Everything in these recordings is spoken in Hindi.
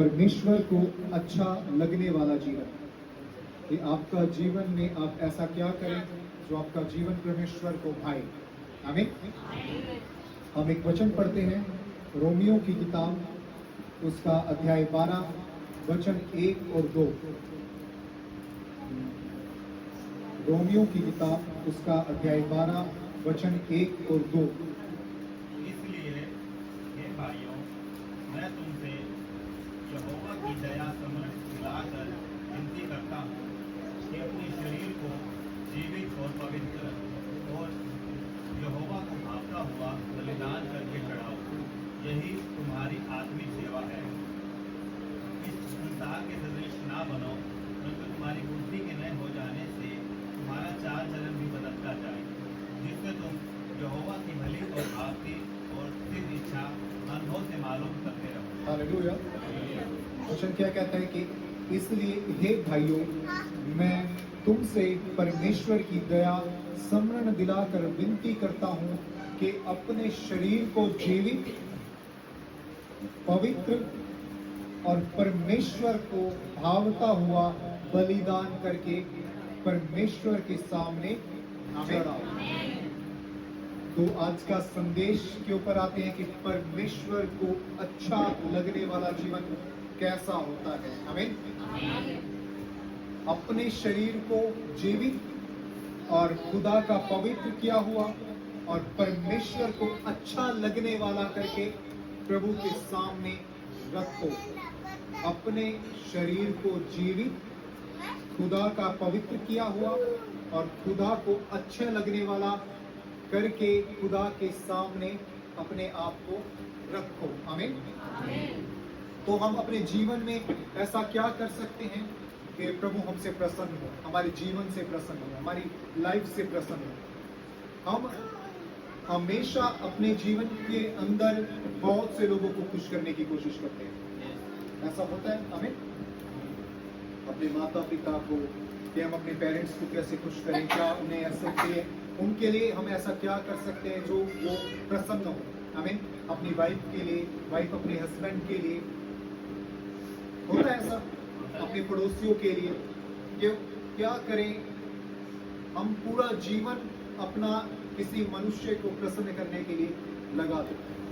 परमेश्वर को अच्छा लगने वाला जीवन, कि आपका जीवन में आप ऐसा क्या करें जो आपका जीवन परमेश्वर को भाए। आमीन। हम एक वचन पढ़ते हैं, रोमियो की किताब उसका अध्याय 12 वचन 1 और 2। रोमियो की किताब उसका अध्याय 12 वचन 1 और 2। इसलिए हे भाइयों, मैं तुमसे यहोवा की दया समझ दिलाकर विनती करता हूँ कि अपने शरीर को जीवित और पवित्र और यहोवा को भावता हुआ बलिदान करके चढ़ाओ। यही तुम्हारी आत्मिक सेवा है। इस संसार के सदृश ना बनो, परंतु तुम्हारी बुद्धि के नए हो जाने से तुम्हारा चाल चलन भी बदलता जाए, जिससे तुम यहोवा की भली और भावती और सिद्ध इच्छा अनुभव से मालूम करते रहो। हालेलुया। वचन क्या कहता है कि इसलिए हे भाइयों, मैं तुमसे परमेश्वर की दया स्मरण दिलाकर विनती करता हूँ कि अपने शरीर को जीवित, पवित्र और परमेश्वर को भावता हुआ बलिदान करके परमेश्वर के सामने चढ़ाओ। तो आज का संदेश के ऊपर आते हैं कि परमेश्वर को अच्छा लगने वाला जीवन कैसा होता है। आमीन। अपने शरीर को जीवित और खुदा का पवित्र किया हुआ और परमेश्वर को अच्छा लगने वाला करके प्रभु के सामने रखो। अपने शरीर को जीवित, खुदा का पवित्र किया हुआ और खुदा को अच्छा लगने वाला करके खुदा के सामने अपने आप को रखो। आमीन। तो हम अपने जीवन में ऐसा क्या कर सकते हैं कि प्रभु हमसे प्रसन्न हो, हमारे जीवन से प्रसन्न हो, हमारी लाइफ से प्रसन्न हो। हम हमेशा अपने जीवन के अंदर बहुत से लोगों को खुश करने की कोशिश करते हैं। ऐसा होता है। हमें अपने माता पिता को, कि हम अपने पेरेंट्स को कैसे खुश करें, क्या उन्हें ऐसे चाहिए, उनके लिए हम ऐसा क्या कर सकते हैं जो वो प्रसन्न हो। हमें अपनी वाइफ के लिए, वाइफ अपने हस्बैंड के लिए, होता है ऐसा, अपने पड़ोसियों के लिए। कि क्या करें, हम पूरा जीवन अपना किसी मनुष्य को प्रसन्न करने के लिए लगा देते हैं।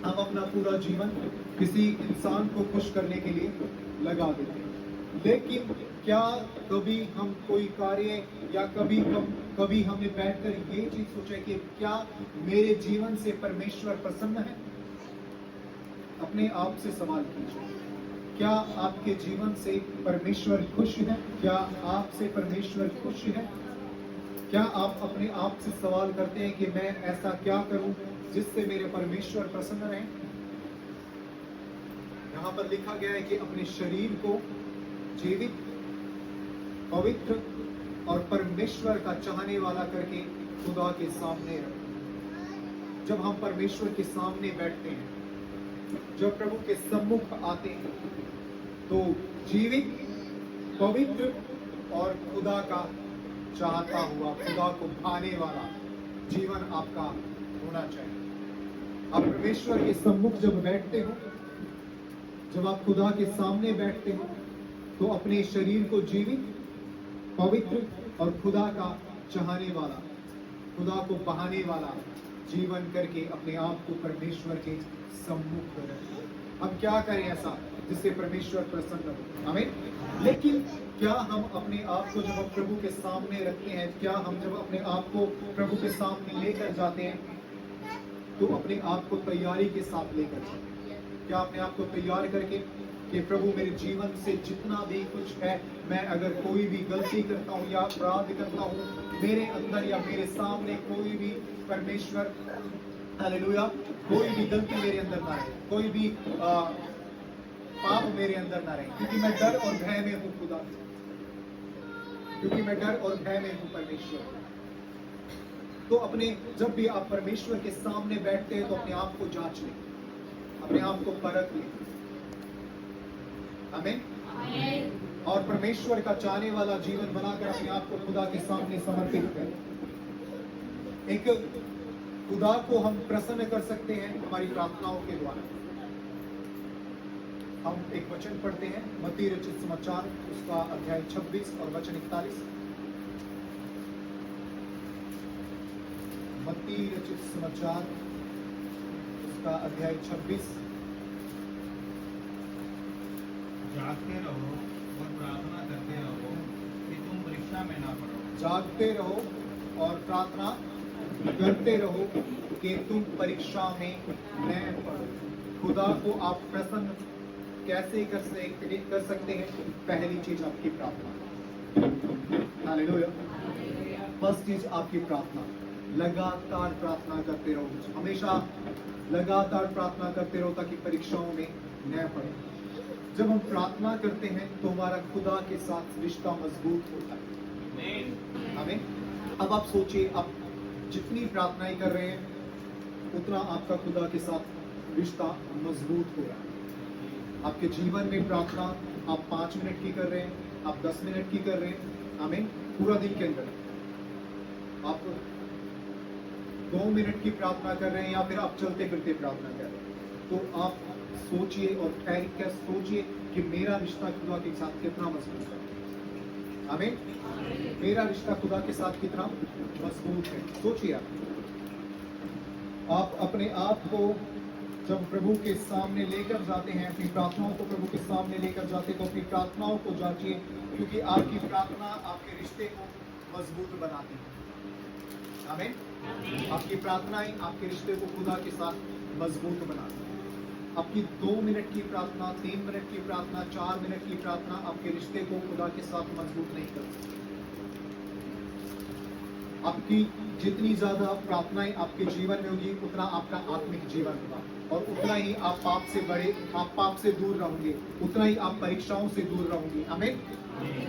हम अपना पूरा जीवन किसी इंसान को खुश करने के लिए लगा देते हैं। लेकिन क्या कभी हम कोई कार्य या कभी हमने बैठकर ये चीज सोचा कि क्या मेरे जीवन से परमेश्वर प्रसन्न है? अपने आप से सवाल कीजिए, क्या आपके जीवन से परमेश्वर खुश है? क्या आपसे परमेश्वर खुश है? क्या आप अपने आप से सवाल करते हैं कि मैं ऐसा क्या करूं जिससे मेरे परमेश्वर प्रसन्न रहे? यहां पर लिखा गया है कि अपने शरीर को जीवित, पवित्र और परमेश्वर का चाहने वाला करके खुदा के सामने रखो। जब हम परमेश्वर के सामने बैठते हैं, जब प्रभु के सम्मुख आते हैं, तो जीवित, पवित्र और खुदा का चाहता हुआ, खुदा को भाने वाला जीवन आपका होना चाहिए। आप परमेश्वर के सम्मुख जब बैठते हो, जब आप खुदा के सामने बैठते हो, तो अपने शरीर को जीवित, पवित्र और खुदा का चाहने वाला, खुदा को बहाने वाला जीवन करके अपने आप को परमेश्वर के सम्मुख रखें। हम क्या करें ऐसा जिससे परमेश्वर प्रसन्न हो? आमीन। लेकिन क्या हम अपने आप को जब हम प्रभु के सामने रखते हैं, क्या हम जब अपने आप को प्रभु के सामने लेकर जाते हैं, तो अपने आप को तैयारी के साथ लेकर जाते हैं? क्या अपने आप को तैयार करके कि प्रभु मेरे जीवन से जितना भी कुछ है, मैं अगर कोई भी गलती करता हूँ या अपराध करता हूँ, मेरे अंदर या मेरे सामने कोई भी परमेश्वर, हालेलुया, कोई भी गलती मेरे अंदर ना रहे, कोई भी पाप मेरे अंदर ना रहे, क्योंकि मैं डर और भय में हूँ खुदा, क्योंकि मैं डर और भय में हूँ परमेश्वर। तो अपने जब भी आप परमेश्वर के सामने बैठते हैं, तो अपने आप को जांच लें, अपने आप को परख लें। आमीन। और परमेश्वर का चाहने वाला जीवन बनाकर अपने आप को खुदा के सामने समर्पित करें। एक खुदा को हम प्रसन्न कर सकते हैं हमारी प्रार्थनाओं के द्वारा। हम एक वचन पढ़ते हैं, मत्ती रचित समाचार उसका अध्याय 26 और वचन 41। मत्ती रचित समाचार उसका अध्याय 26। जागते रहो और प्रार्थना करते रहो कि तुम परीक्षा में ना पड़ो। जागते रहो और प्रार्थना करते रहो कि तुम परीक्षा में न पड़ो। खुदा को आप प्रसन्न कैसे कर सकते हैं? पहली चीज आपकी प्रार्थना। हालेलुया। फर्स्ट चीज आपकी प्रार्थना। लगातार प्रार्थना करते रहो, हमेशा लगातार प्रार्थना करते रहो ताकि परीक्षाओं में न पड़े। जब हम प्रार्थना करते हैं तो हमारा खुदा के साथ रिश्ता मजबूत होता है। आमीन। अब आप सोचिए, आप जितनी प्रार्थनाएं कर रहे हैं उतना आपका खुदा के साथ रिश्ता मजबूत हो रहा है। आपके जीवन में प्रार्थना आप 5 मिनट की कर रहे हैं, आप 10 मिनट की कर रहे हैं, आमीन, पूरा दिन के अंदर आप 2 मिनट की प्रार्थना कर रहे हैं या फिर आप चलते फिरते प्रार्थना कर रहे हैं, तो आप सोचिए और ठहर कर सोचिए कि मेरा रिश्ता खुदा के साथ कितना मजबूत है। आमीन। मेरा रिश्ता खुदा के साथ कितना मजबूत है, सोचिए आप अपने आप को जब प्रभु के सामने लेकर जाते हैं, अपनी प्रार्थनाओं को प्रभु के सामने लेकर जाते हैं, तो अपनी प्रार्थनाओं को जांचिए, क्योंकि आपकी प्रार्थना आपके रिश्ते को मजबूत बनाती है। आमीन। आपकी प्रार्थनाएं आपके रिश्ते को खुदा के साथ मजबूत बनाती है। आपकी 2 मिनट की प्रार्थना, 3 मिनट की प्रार्थना, 4 मिनट की प्रार्थना आपके रिश्ते को खुदा के साथ मजबूत नहीं करती। आपकी जितनी ज्यादा प्रार्थनाएं आपके जीवन में होगी उतना आपका आत्मिक जीवन होगा, और उतना ही आप पाप से दूर रहोगे, उतना ही आप परीक्षाओं से दूर रहोगे। आमीन।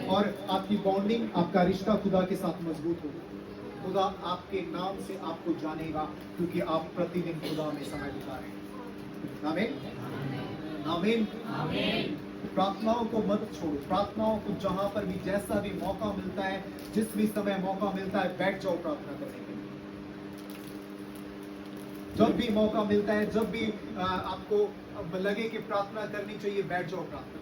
और आपकी बॉन्डिंग, आपका रिश्ता खुदा के साथ मजबूत होगा। खुदा आपके नाम से आपको जानेगा क्योंकि आप प्रतिदिन खुदा में समय बिता रहे हैं। आमीन। आमीन। आमीन। प्रार्थनाओं को मत छोड़ो। प्रार्थनाओं को जहां पर भी जैसा भी मौका मिलता है, जिस भी समय मौका मिलता है, बैठ जाओ प्रार्थना करने के लिए। जब भी मौका मिलता है, जब भी आपको लगे कि प्रार्थना करनी चाहिए, बैठ जाओ प्रार्थना।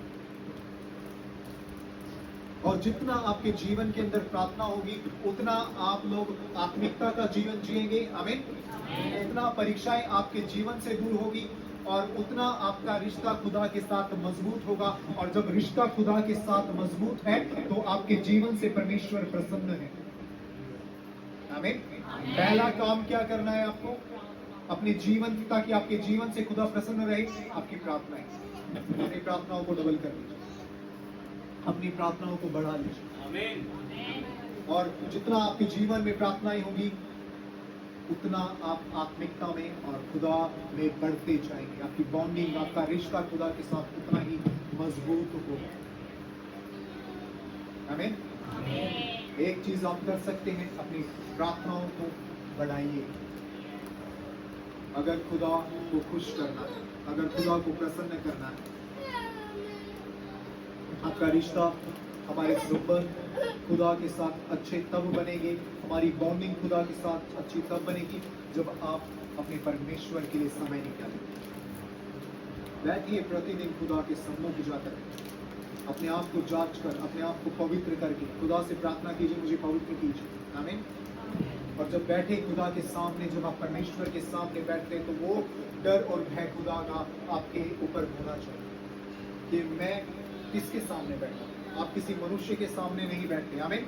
और जितना आपके जीवन के अंदर प्रार्थना होगी उतना आप लोग आत्मिकता का जीवन जिएंगे। आमीन। उतना परीक्षाएं आपके जीवन से दूर होगी और उतना आपका रिश्ता खुदा के साथ मजबूत होगा। और जब रिश्ता खुदा के साथ मजबूत है तो आपके जीवन से परमेश्वर प्रसन्न है। आमीन। पहला काम क्या करना है आपको अपने जीवन, ताकि आपके जीवन से खुदा प्रसन्न रहे? आपकी प्रार्थनाएं। अपनी प्रार्थनाओं को डबल कर लीजिए, अपनी प्रार्थनाओं को बढ़ा लीजिए। आमीन। और जितना आपके जीवन में प्रार्थनाएं होगी उतना आप आत्मिकता में और खुदा में बढ़ते जाएंगे। आपकी बॉन्डिंग, आपका रिश्ता खुदा के साथ उतना ही मजबूत होगा। आमीन। एक चीज आप कर सकते हैं, अपनी प्रार्थनाओं को बढ़ाइए। अगर खुदा को खुश करना है, अगर खुदा को प्रसन्न करना है, आपका रिश्ता, हमारे संबंध खुदा के साथ अच्छे तब बनेंगे, हमारी बॉन्डिंग खुदा के साथ अच्छी तब बनेगी जब आप अपने परमेश्वर के लिए समय निकालेंगे। बैठिए प्रतिदिन खुदा के सम्मुख जाकर, अपने आप को जांच कर, अपने आप को पवित्र करके खुदा से प्रार्थना कीजिए, मुझे पवित्र कीजिए। आमीन। और जब बैठे खुदा के सामने, जब आप परमेश्वर के सामने बैठते हैं तो वो डर और भय खुदा का आपके ऊपर होना चाहिए कि मैं किसके सामने बैठा। आप किसी मनुष्य के सामने नहीं बैठते। आमीन।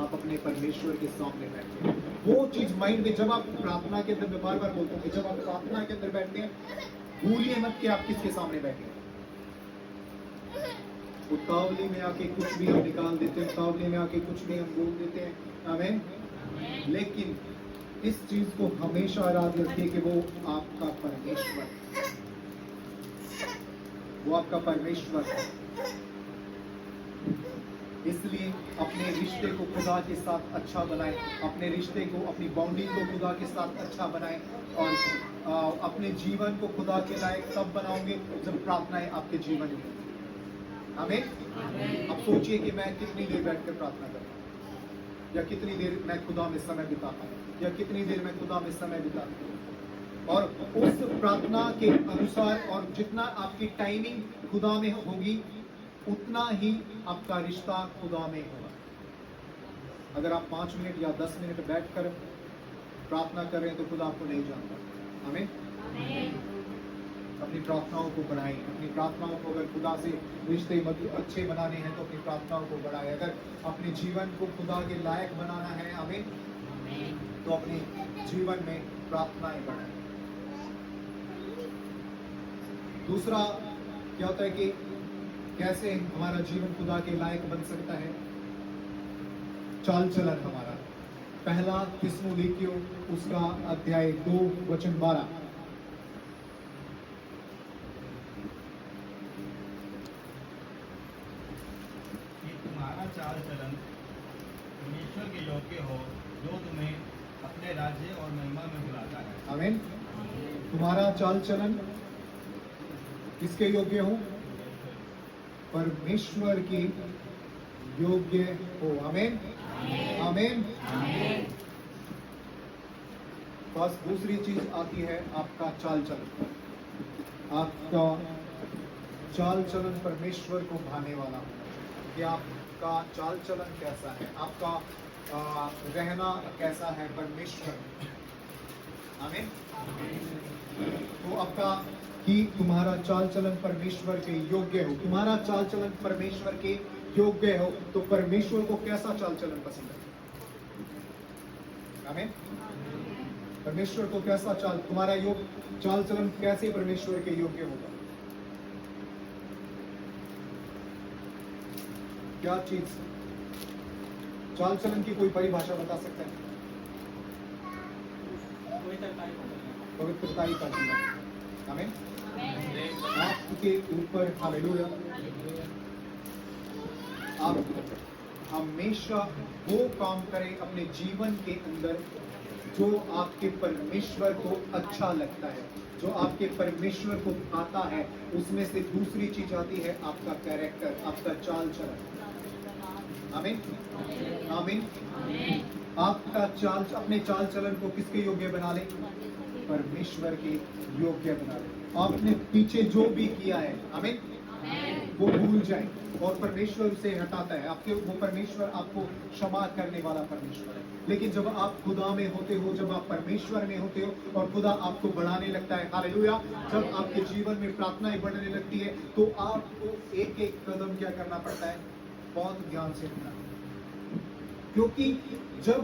आप अपने परमेश्वर के सामने बैठते हैं। वो चीज माइंड में, जब आप प्रार्थना के अंदर, मैं बार बार बोलता हूँ कि जब आप प्रार्थना के अंदर बैठते हैं भूलिए मत कि आप किसके सामने बैठे हैं। उतावली में आके कुछ भी हम निकाल देते हैं, उतावली में आके कुछ भी हम बोल देते हैं। आमीन। लेकिन इस चीज को हमेशा याद रखिए कि वो आपका परमेश्वर है, वो आपका परमेश्वर है। इसलिए अपने रिश्ते को खुदा के साथ अच्छा बनाएं, अपने रिश्ते को, अपनी बॉन्डिंग को खुदा के साथ अच्छा बनाएं, और अपने जीवन को खुदा के लायक तब बनाओगे जब प्रार्थनाएं आपके जीवन में। आमीन। अब सोचिए कि मैं कितनी देर बैठकर प्रार्थना करता हूं। या कितनी देर मैं खुदा में समय बिताता हूँ, या कितनी देर मैं खुदा में समय बिताता हूँ। और उस प्रार्थना के अनुसार और जितना आपकी टाइमिंग खुदा में होगी, उतना ही आपका रिश्ता खुदा में होगा। अगर आप 5 मिनट या 10 मिनट बैठकर प्रार्थना कर रहे हैं तो खुदा आपको नहीं जानता। आमीन। अपनी प्रार्थनाओं को बढ़ाएं। अपनी प्रार्थनाओं को, अगर खुदा से रिश्ते अच्छे बनाने हैं तो अपनी प्रार्थनाओं को बढ़ाएं। अगर अपने जीवन को खुदा के लायक बनाना है, आमीन, तो अपने जीवन में प्रार्थनाएं बढ़ाएं। दूसरा क्या होता है कि कैसे हमारा जीवन खुदा के लायक बन सकता है? चाल चलन हमारा। पहला थिस्सलुनीकियों उसका अध्याय 2 वचन 12। कि तुम्हारा चाल चलन परमेश्वर के योग्य हो, जो तुम्हें अपने राज्य और महिमा में बुलाता है। आमीन। तुम्हारा चाल चलन किसके योग्य हो? परमेश्वर के योग्य हो। आमीन। आमीन। बस दूसरी चीज आती है आपका चाल चलन। आपका चाल चलन परमेश्वर को भाने वाला हो कि आपका चाल चलन कैसा है, आपका रहना कैसा है परमेश्वर। आमीन। तो आपका कि तुम्हारा चाल चलन परमेश्वर के योग्य हो। तुम्हारा चाल चलन परमेश्वर के योग्य हो तो परमेश्वर को कैसा चाल चलन पसंद है? आमीन। परमेश्वर को कैसा तुम्हारा चाल चलन कैसे परमेश्वर के योग्य होगा? क्या चीज? चाल चलन की कोई परिभाषा बता सकता है? पवित्रताई का जीवन। आमीन। आपके ऊपर हालेलुया, आप हमेशा वो काम करें अपने जीवन के अंदर जो आपके परमेश्वर को अच्छा लगता है, जो आपके परमेश्वर को आता है। उसमें से दूसरी चीज आती है आपका कैरेक्टर, आपका चाल चलन। आमीन। आमीन। आपका अपने चाल चलन को किसके योग्य बना ले? परमेश्वर के योग्य बना ले। आपने पीछे जो भी किया है, आमीन, वो भूल जाए और परमेश्वर उसे हटाता है। आपके वो परमेश्वर आपको क्षमा करने वाला परमेश्वर है। लेकिन जब आप खुदा में होते हो, जब आप परमेश्वर में होते हो और खुदा आपको बढ़ाने लगता है, हालेलुया, जब आपके जीवन में प्रार्थनाएं बढ़ने लगती है तो आपको एक एक कदम क्या करना पड़ता है? बहुत ध्यान से रखना। क्योंकि जब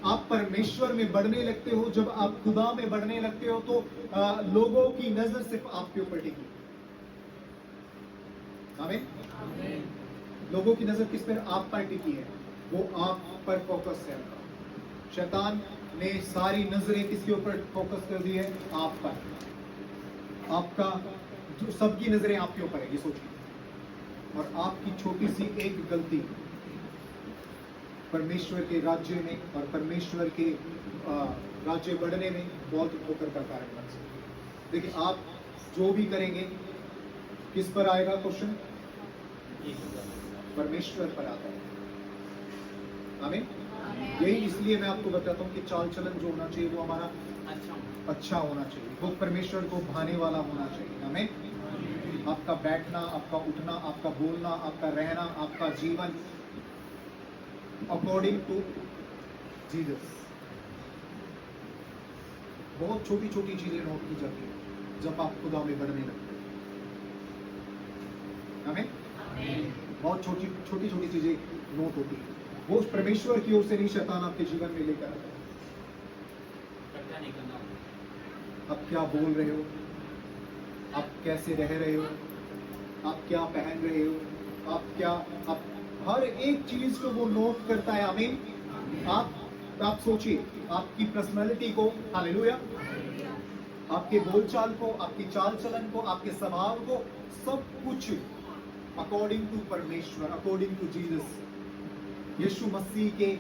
आप परमेश्वर में बढ़ने लगते हो, जब आप खुदा में बढ़ने लगते हो तो लोगों की नजर सिर्फ आपके ऊपर टिकी। आमीन। लोगों की नजर किस पर? आप पर टिकी है। वो आप पर फोकस है। शैतान ने सारी नजरें किसके ऊपर फोकस कर दी है? आप पर। आपका सबकी नजरें आपके ऊपर है, ये सोचिए। और आपकी छोटी सी एक गलती परमेश्वर के राज्य में और परमेश्वर के राज्य बढ़ने में बहुत ठोकर का कारण बन सकती है। देखिए, आप जो भी करेंगे किस पर आएगा क्वेश्चन? परमेश्वर पर आता है। आमीन। यही इसलिए मैं आपको बताता हूँ कि चाल चलन जो होना चाहिए वो हमारा अच्छा होना चाहिए, वो परमेश्वर को भाने वाला होना चाहिए। आमीन। आपका बैठना, आपका उठना, आपका बोलना, आपका रहना, आपका जीवन अकॉर्डिंग टू जीसस। बहुत छोटी छोटी चीजें नोट की जाती है जब आप खुदा में बढ़ने लगते हैं। आमीन। बहुत छोटी छोटी चीजें नोट होती है। वो परमेश्वर की ओर से नहीं, शैतान आपके जीवन में लेकर आता है। आप क्या बोल रहे हो, आप कैसे रह रहे हो, आप क्या पहन रहे हो, आप हर एक चीज को वो नोट करता है। आमीन। आप सोचिए, आपकी पर्सनालिटी को, हालेलुया, आपके बोलचाल को, आपकी चाल चलन को, आपके स्वभाव को, सब कुछ अकॉर्डिंग टू परमेश्वर, अकॉर्डिंग टू जीसस, यीशु मसीह के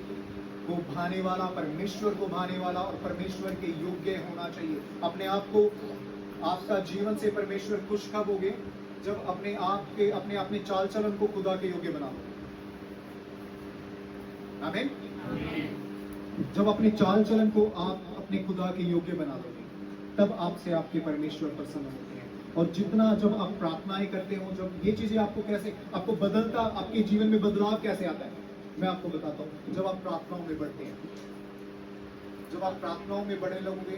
को भाने वाला, परमेश्वर को भाने वाला और परमेश्वर के योग्य होना चाहिए। अपने आप को, आपका जीवन से परमेश्वर खुश कब होगे? जब अपने आप के अपने चाल चलन को खुदा के योग्य बनाओ। आमीन। जब अपने चाल चलन को आप अपने खुदा के योग्य बना लोगे, तब आपसे आपके परमेश्वर प्रसन्न होते हैं। और जितना जब आप प्रार्थनाएं करते हो, जब ये चीजें आपको कैसे आपको बदलता, आपके जीवन में बदलाव कैसे आता है, मैं आपको बताता हूँ। जब आप प्रार्थनाओं में बढ़ते हैं, जब आप प्रार्थनाओं में बढ़ने लगोगे,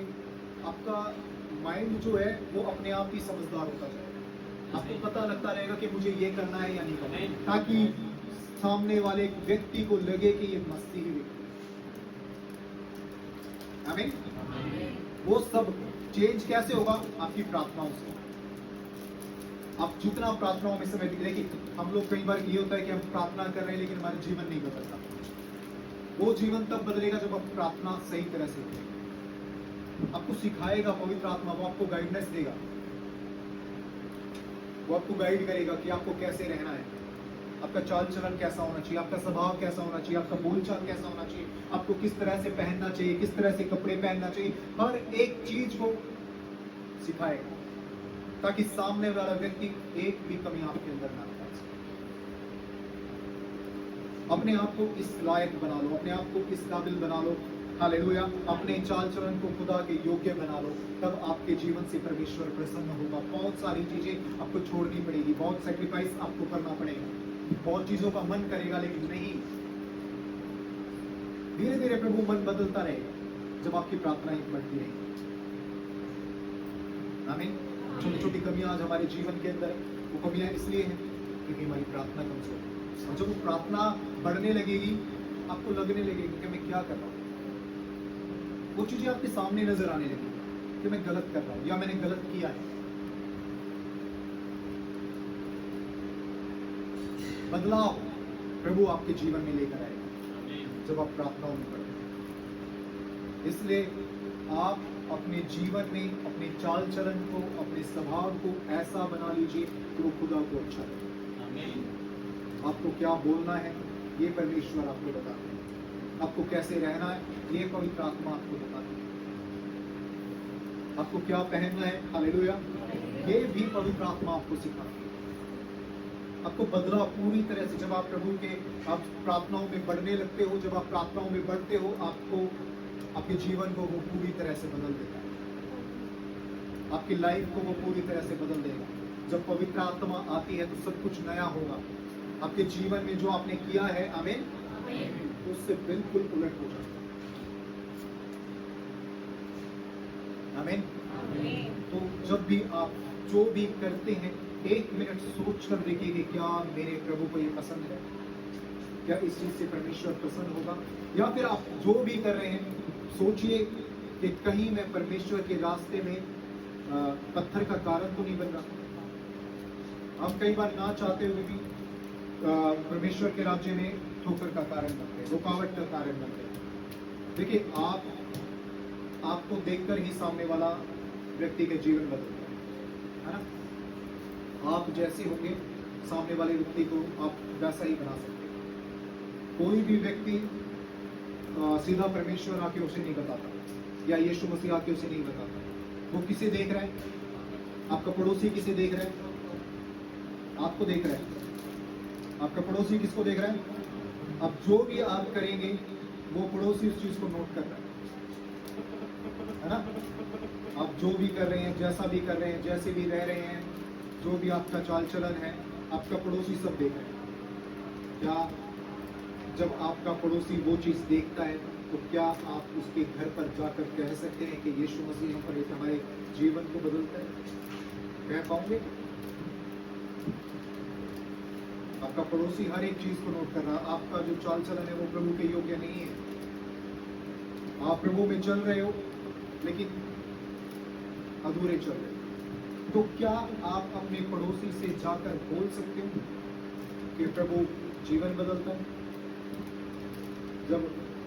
आपका माइंड जो है वो अपने आप ही समझदार होता जाएगा। आपको पता लगता रहेगा कि मुझे ये करना है या नहीं करना है, ताकि सामने वाले व्यक्ति को लगे कि ये मस्ती ही व्यक्ति। आमीन। वो सब चेंज कैसे होगा? आपकी प्रार्थनाओं से। आप जितना प्रार्थनाओं में समय देखिए, हम लोग कई बार ये होता है कि हम प्रार्थना कर रहे हैं लेकिन हमारा जीवन नहीं बदलता। वो जीवन तब बदलेगा जब आप प्रार्थना सही तरह से करें। आपको सिखाएगा पवित्र आत्मा, वो आपको गाइडेंस देगा, वो आपको गाइड करेगा कि आपको कैसे रहना है, आपका चाल चलन कैसा होना चाहिए, आपका स्वभाव कैसा होना चाहिए, आपका बोलचाल कैसा होना चाहिए, आपको किस तरह से पहनना चाहिए, किस तरह से कपड़े पहनना चाहिए। हर एक चीज को सिखाएगा ताकि सामने वाला व्यक्ति एक भी कमी आपके अंदर ना पाए। अपने आप को इस लायक बना लो, अपने आप को इस काबिल बना लो। हालेलुया। अपने चाल चलन को खुदा के योग्य बना लो, तब आपके जीवन से परमेश्वर प्रसन्न होगा। बहुत सारी चीजें आपको छोड़नी पड़ेगी, बहुत सैक्रिफाइस आपको करना पड़ेगा, बहुत चीजों का मन करेगा, लेकिन नहीं, धीरे धीरे प्रभु मन बदलता रहेगा जब आपकी प्रार्थनाएं बढ़ती रहेगी। आमीन। छोटी छोटी कमियां आज हमारे जीवन के अंदर है, वो कमियां इसलिए हैं क्योंकि हमारी प्रार्थना कमजोर है। और जब वो प्रार्थना बढ़ने लगेगी, आपको लगने लगेगी कि मैं क्या कर रहा हूं। वो चीजें आपके सामने नजर आने लगेगी कि मैं गलत कर रहा हूं या मैंने गलत किया है। बदलाव प्रभु आपके जीवन में लेकर आएगा जब आप प्रार्थनाओं में पढ़ते हैं। इसलिए आप अपने जीवन में अपने चाल चलन को, अपने स्वभाव को ऐसा बना लीजिए कि वो खुदा को अच्छा लगे। आपको क्या बोलना है ये परमेश्वर आपको बताते हैं, आपको कैसे रहना है ये पवित्र आत्मा आपको बताती है, आपको क्या पहनना है, हालेलुया, ये भी पवित्र आत्मा आपको सिखाती है। आपको बदला पूरी तरह से, जब आप प्रभु के आप प्रार्थनाओं में बढ़ने लगते हो, जब आप प्रार्थनाओं में बढ़ते हो, आपको आपके जीवन को वो पूरी तरह से बदल देगा, आपकी लाइफ को वो पूरी तरह से बदल देगा। जब पवित्र आत्मा आती है तो सब कुछ नया होगा। आपके जीवन में जो आपने किया है, आमीन, उससे बिल्कुल उलट हो जाएगा। आमीन। तो जब भी आप जो भी करते हैं, 1 मिनट सोच कर देखिए कि क्या मेरे प्रभु को ये पसंद है, क्या इस चीज से परमेश्वर प्रसन्न होगा। या फिर आप जो भी कर रहे हैं, सोचिए कि कहीं मैं परमेश्वर के रास्ते में पत्थर का कारण तो नहीं बन रहा। हम कई बार ना चाहते हुए भी परमेश्वर के राज्य में ठोकर का कारण बनते हैं, रुकावट का कारण बनते हैं। देखिए, आपको देखकर ही सामने वाला व्यक्ति के जीवन बदलता है ना। आप जैसे होंगे, सामने वाले व्यक्ति को आप वैसा ही बना सकते हैं। कोई भी व्यक्ति सीधा परमेश्वर आके उसे नहीं बताता, या यीशु मसीह आके उसे नहीं बताता। वो किसे देख रहा है? आपका पड़ोसी किसे देख रहा है? आपको देख रहा है। आपका पड़ोसी किसको देख रहा है? अब जो भी आप करेंगे, वो पड़ोसी उस चीज को नोट कर रहा है ना। आप जो भी कर रहे हैं, जैसा भी कर रहे हैं, जैसे भी रह रहे हैं, जो भी आपका चाल चलन है, आपका पड़ोसी सब देख रहे हैं। क्या जब आपका पड़ोसी वो चीज देखता है, तो क्या आप उसके घर पर जाकर कह सकते हैं कि यीशु मसीह पर हमारे जीवन को बदलता है? कह पाओगे? आपका पड़ोसी हर एक चीज को नोट कर रहा है। आपका जो चाल चलन है वो प्रभु के योग्य नहीं है। आप प्रभु में चल रहे हो लेकिन अधूरे चल रहे हो। तो क्या आप अपने पड़ोसी से जाकर बोल सकते हो कि प्रभु जीवन बदलता है? जब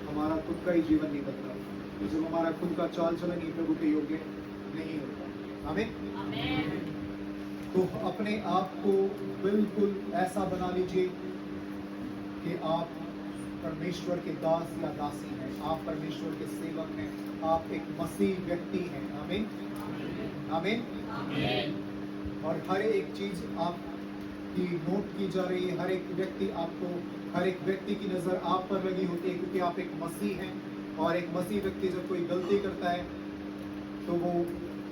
हमारा खुद का ही जीवन नहीं बदला, जब हमारा खुद का चाल चलन ही प्रभु के योग्य नहीं होता। आमीन। तो अपने आप को बिल्कुल ऐसा बना लीजिए कि आप परमेश्वर के दास या दासी हैं, आप परमेश्वर के सेवक हैं, आप एक मसीह व्यक्ति हैं। आमीन। आमीन। और हर एक चीज आप की नोट की जा रही है, हर एक व्यक्ति की नजर आप पर लगी होती है, क्योंकि आप एक मसीह हैं। और एक मसीह व्यक्ति जब कोई गलती करता है तो वो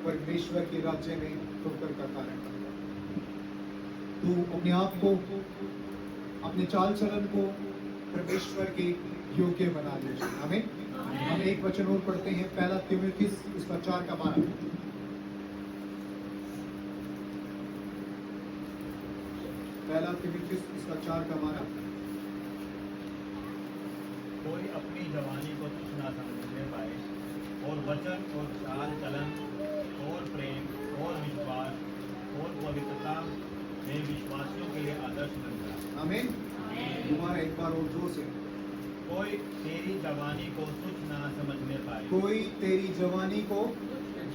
परमेश्वर के राज्य में ठोकर का कारण बनता है। तो अपने आप को, अपने चाल चलन को परमेश्वर के योग्य बना लीजिए। आमीन। हम एक वचन और पढ़ते हैं, पहला तीमुथियुस उसका 4:12। पहला तीमुथियुस उसका 4:12। कोई अपनी जवानी को तुच्छ ना समझने पाए और वचन और चाल चलन और प्रेम और विश्वास और पवित्रता में विश्वासियों के लिए आदर्श बन जाए। आमीन। दोबारा एक बार और जोर से। कोई तेरी जवानी को तुच्छ ना समझने पाए। कोई तेरी जवानी को,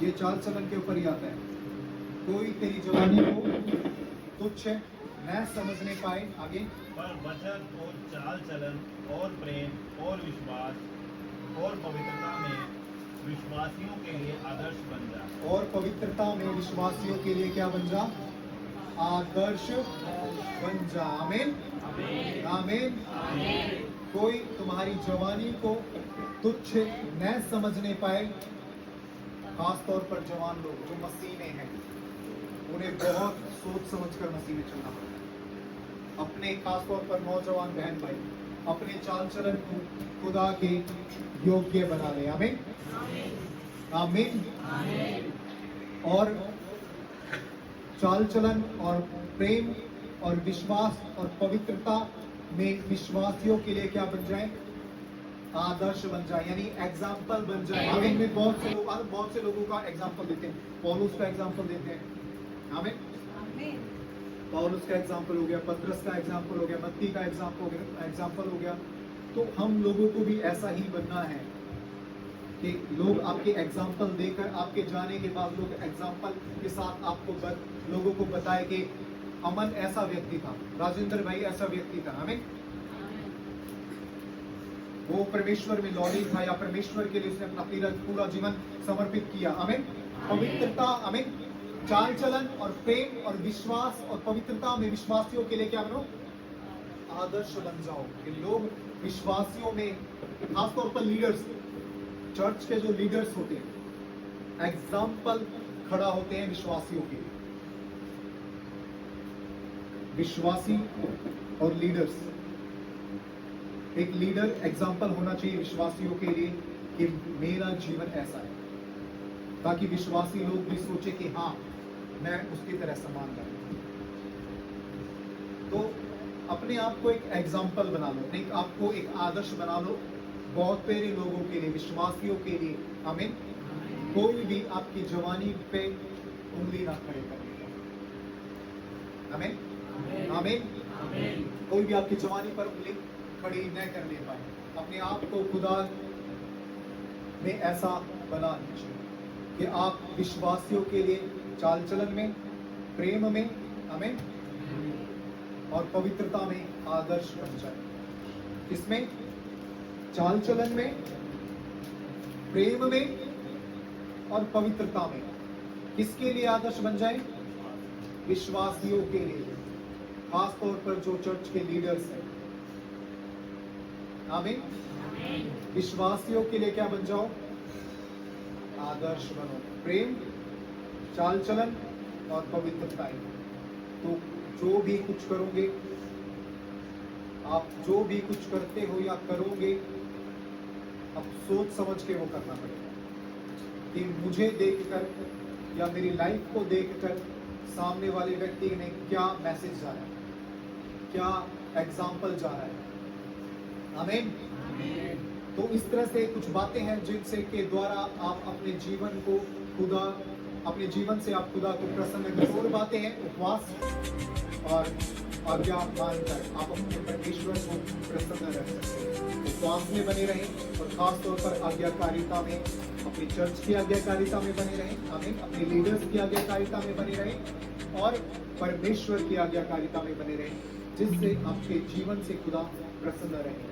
ये चाल चलन के ऊपर ही आता है, कोई तेरी जवानी को तुच्छ न समझने पाए। आगे। पर वचन और चाल चलन और प्रेम और विश्वास और पवित्रता में विश्वासियों के लिए आदर्श बन जा। और पवित्रता में विश्वासियों के लिए क्या बन जा? आदर्श बन जा। आमीन। आमीन। कोई तुम्हारी जवानी को तुच्छ न समझने पाए। खास तौर पर जवान लोग जो मसीह में हैं, उन्हें बहुत सोच समझकर मसीह में चलना पड़ता है। अपने खास तौर पर नौजवान बहन भाई अपने चाल चलन को खुदा के योग्य बना ले। आमीन। आमीन। और चाल चलन और प्रेम और विश्वास और पवित्रता में विश्वासियों के लिए क्या बन जाए? आदर्श बन जाए, यानी एग्जाम्पल बन जाए। आमीन। में बहुत से लोगों का एग्जाम्पल देते हैं। पौलुस का एग्जाम्पल देते हैं। आमीन। पौलुस का एग्जाम्पल हो गया, पतरस का एग्जाम्पल हो गया, मत्ती का एग्जाम्पल हो गया। तो हम लोगों को भी ऐसा ही बनना है कि लोग आपके एग्जाम्पल देकर, आपके जाने के बाद लोग एग्जाम्पल के साथ आपको लोगों को बताए कि अमन ऐसा व्यक्ति था, राजेंद्र भाई ऐसा व्यक्ति था। हमें वो परमेश्वर में लॉयल था, या परमेश्वर के लिए उसने अपना पूरा जीवन समर्पित किया। हमें पवित्रता, हमें चाल चलन और प्रेम और विश्वास और पवित्रता में विश्वासियों के लिए क्या बनो? आदर्श बन जाओ। कि लोग विश्वासियों में, खासतौर पर लीडर्स, चर्च के जो लीडर्स होते हैं, एग्जाम्पल खड़ा होते हैं विश्वासियों के लिए। विश्वासी और लीडर्स, एक लीडर एग्जाम्पल होना चाहिए विश्वासियों के लिए कि मेरा जीवन ऐसा है, ताकि विश्वासी लोग भी सोचे कि हाँ मैं उसकी तरह समान करूं। तो अपने आप को एक एग्जाम्पल बना लो, नहीं आपको एक आदर्श बना लो बहुत पेरे लोगों के लिए, विश्वासियों के लिए। आमीन। कोई भी आपकी जवानी पे उंगली ना खड़े करेगा। आमीन। आमीन। कोई भी आपकी जवानी पर उंगली खड़ी न करने पाए। अपने आप को खुदा में ऐसा बना लीजिए कि आप विश्वासियों के लिए चाल चलन में, प्रेम में, आमीन, और पवित्रता में आदर्श बन जाए। इसमें चाल चलन में, प्रेम में और पवित्रता में किसके लिए आदर्श बन जाए? विश्वासियों के लिए, खास तौर पर जो चर्च के लीडर्स हैं। आमीन। विश्वासियों के लिए क्या बन जाओ? आदर्श बनो। प्रेम, चाल चलन और पवित्रता। तो जो भी कुछ करोगे, आप जो भी कुछ करते हो या करोगे, अब सोच समझ के वो करना पड़ेगा कि मुझे देखकर या मेरी लाइफ को देखकर सामने वाले व्यक्ति ने क्या मैसेज जा रहा है, क्या एग्जाम्पल जा रहा है। आमीन। तो इस तरह से कुछ बातें हैं जिनसे के द्वारा आप अपने जीवन को खुदा, अपने जीवन से आप खुदा को प्रसन्न करें। और बातें हैं उपवास और आज्ञा मानकर आप अपने परमेश्वर को प्रसन्न रख सकते हैं। उपवास में बने रहें और खास तौर पर आज्ञाकारिता में, अपनी चर्च की आज्ञाकारिता में बने रहें। आमीन। अपने लीडर्स की आज्ञाकारिता में बने रहें और परमेश्वर की आज्ञाकारिता में बने रहें, जिससे आपके जीवन से खुदा प्रसन्न रहे।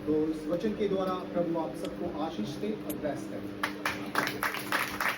तो इस वचन के द्वारा प्रभु आप सबको आशीष दे और ब्लेस करे।